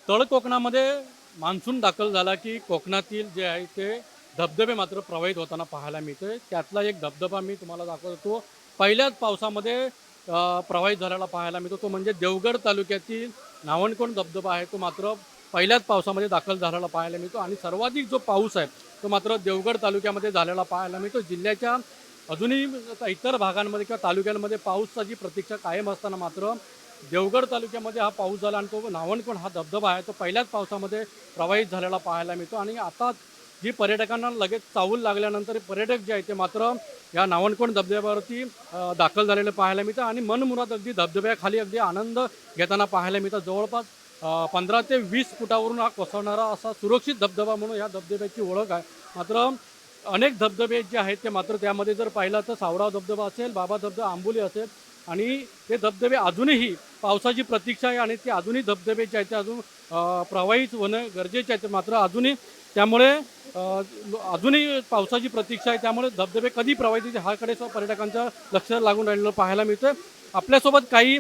तळ कोकणामध्ये मान्सून दाखल झाला की कोकणातील जे आहे ते धबधबे मात्र प्रवाहित होताना पाहायला मिळतोय. त्यातला एक धबधबा मी तुम्हाला दाखवतो. पहिल्याच पावसामध्ये प्रवाहित झालेला पाहायला मिळतो. तो म्हणजे देवगड तालुक्यातील नावणकोण धबधबा आहे. तो मात्र पहिल्याच पावसामध्ये दाखल झालेला पाहायला मिळतो आणि सर्वाधिक जो पाऊस आहे तो मात्र देवगड तालुक्यामध्ये झालेला पाहायला मिळतो. जिल्ह्याच्या अजूनही इतर भागांमध्ये किंवा तालुक्यांमध्ये पावसाची प्रतीक्षा कायम असताना मात्र देवगड तालुक्यामध्ये हा पाऊस झाला आणि तो नावणकोण हा धबधबा आहे तो पहिल्याच पावसामध्ये प्रवाहित झालेला पाहायला मिळतो. आणि आता जी पर्यटकांना लगेच चावल लागल्यानंतर पर्यटक जे आहे ते मात्र या नावणकोण धबधब्यावरती दाखल झालेले पाहायला मिळतं आणि मनमुराद अगदी धबधब्याखाली अगदी आनंद घेताना पाहायला मिळतं. जवळपास 15 ते 20 फुटावरून हा कोसळणारा असा सुरक्षित धबधबा म्हणून या धबधब्याची ओळख आहे. मात्र अनेक धबधबे जे आहेत ते मात्र त्यामध्ये जर पाहिलं तर सावराव धबधबा असेल, बाबा धबधबा आंबोली असेल आणि ते धबधबे अजूनही पावसाची प्रतीक्षा आहे आणि ते अजूनही धबधबे जे आहेत ते अजून प्रवाहित होणं गरजेचे आहे. मात्र अजूनही त्यामुळे अजूनही पावसाची प्रतीक्षा आहे. त्यामुळे धबधबे कधी प्रवाहित होतील ह्याकडे पर्यटकांचं लक्ष लागून राहिलेलं पाहायला मिळतं. आपल्यासोबत काही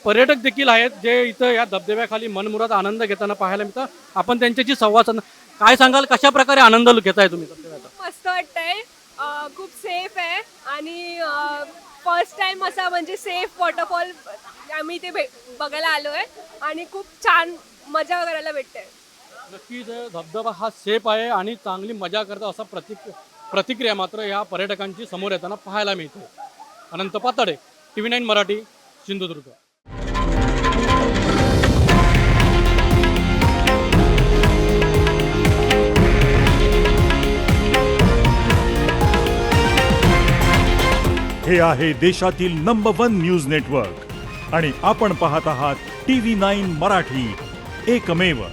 पर्यटक देखील आहेत जे इथं या धबधब्याखाली मनमुराद आनंद घेताना पाहायला मिळतं. आपण त्यांच्याशी संवाद साधणार. काय सांगाल, कशा प्रकारे आनंद घेताय तुम्ही धबधब्याचा? मस्त वाटतंय. खूप सेफ आहे आणि फर्स्ट टाइम असा म्हणजे सेफ वॉटरफॉल आम्ही ते बघायला आलोय आणि खूप छान मजा करायला भेटते. नक्कीच धबधबा हा सेफ आहे आणि चांगली मजा करता असा प्रतिक्रिया मात्र या पर्यटकांची समोर येताना पाहायला मिळते. अनंत पातळे, TV9 मराठी, सिंधुदुर्ग. हे आहे देशातील नंबर 1 न्यूज नेटवर्क आणि आपण पाहत आहात TV9 मराठी, एकमेव.